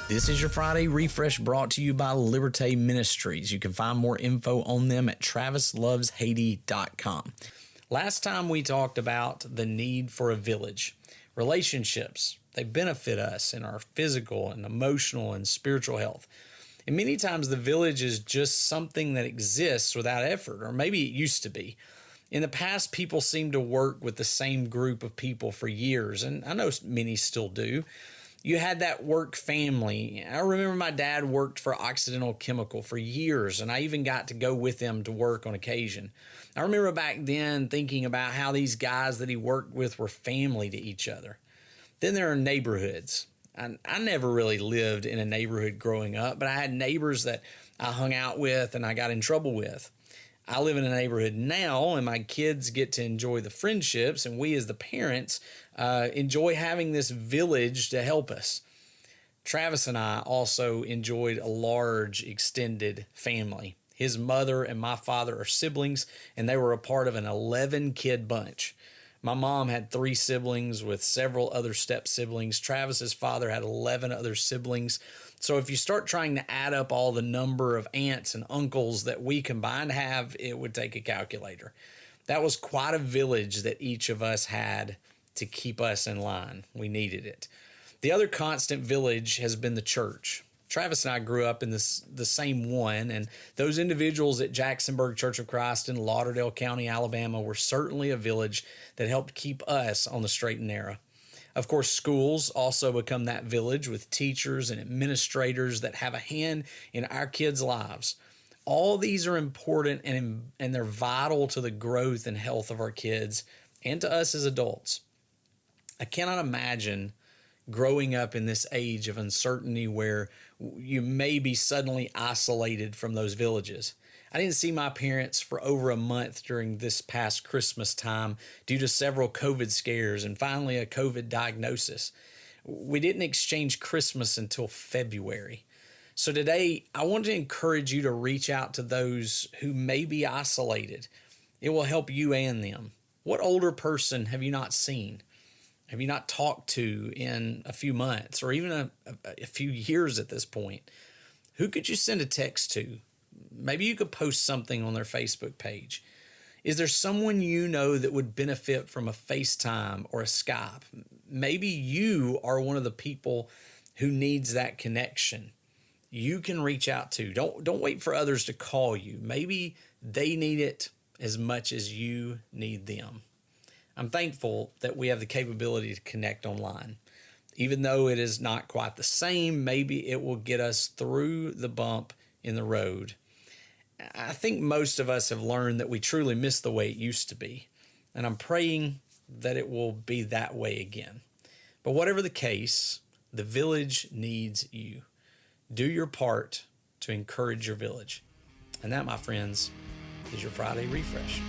This is your Friday Refresh brought to you by Liberte Ministries. You can find more info on them at travisloveshaiti.com. Last time we talked about the need for a village. Relationships, they benefit us in our physical and emotional and spiritual health. And many times the village is just something that exists without effort, or maybe it used to be. In the past, people seemed to work with the same group of people for years, and I know many still do. You had that work family. I remember my dad worked for Occidental Chemical for years, and I even got to go with him to work on occasion. I remember back then thinking about how these guys that he worked with were family to each other. Then there are neighborhoods. I never really lived in a neighborhood growing up, but I had neighbors that I hung out with and I got in trouble with. I live in a neighborhood now, and my kids get to enjoy the friendships, and we as the parents enjoy having this village to help us. Travis and I also enjoyed a large extended family. His mother and my father are siblings, and they were a part of an 11-kid bunch. My mom had 3 siblings with several other step siblings. Travis's father had 11 other siblings. So if you start trying to add up all the number of aunts and uncles that we combined have, it would take a calculator. That was quite a village that each of us had to keep us in line. We needed it. The other constant village has been the church. Travis and I grew up in the same one, and those individuals at Jacksonburg Church of Christ in Lauderdale County, Alabama, were certainly a village that helped keep us on the straight and narrow. Of course, schools also become that village with teachers and administrators that have a hand in our kids' lives. All these are important and they're vital to the growth and health of our kids and to us as adults. I cannot imagine growing up in this age of uncertainty where you may be suddenly isolated from those villages. I didn't see my parents for over a month during this past Christmas time due to several COVID scares and finally a COVID diagnosis. We didn't exchange Christmas until February. So today, I want to encourage you to reach out to those who may be isolated. It will help you and them. What older person have you not seen? Have you not talked to in a few months or even a few years at this point? Who could you send a text to? Maybe you could post something on their Facebook page. Is there someone you know that would benefit from a FaceTime or a Skype? Maybe you are one of the people who needs that connection. You can reach out to. Don't wait for others to call you. Maybe they need it as much as you need them. I'm thankful that we have the capability to connect online. Even though it is not quite the same, maybe it will get us through the bump in the road. I think most of us have learned that we truly miss the way it used to be, and I'm praying that it will be that way again. But whatever the case, the village needs you. Do your part to encourage your village. And that, my friends, is your Friday Refresh.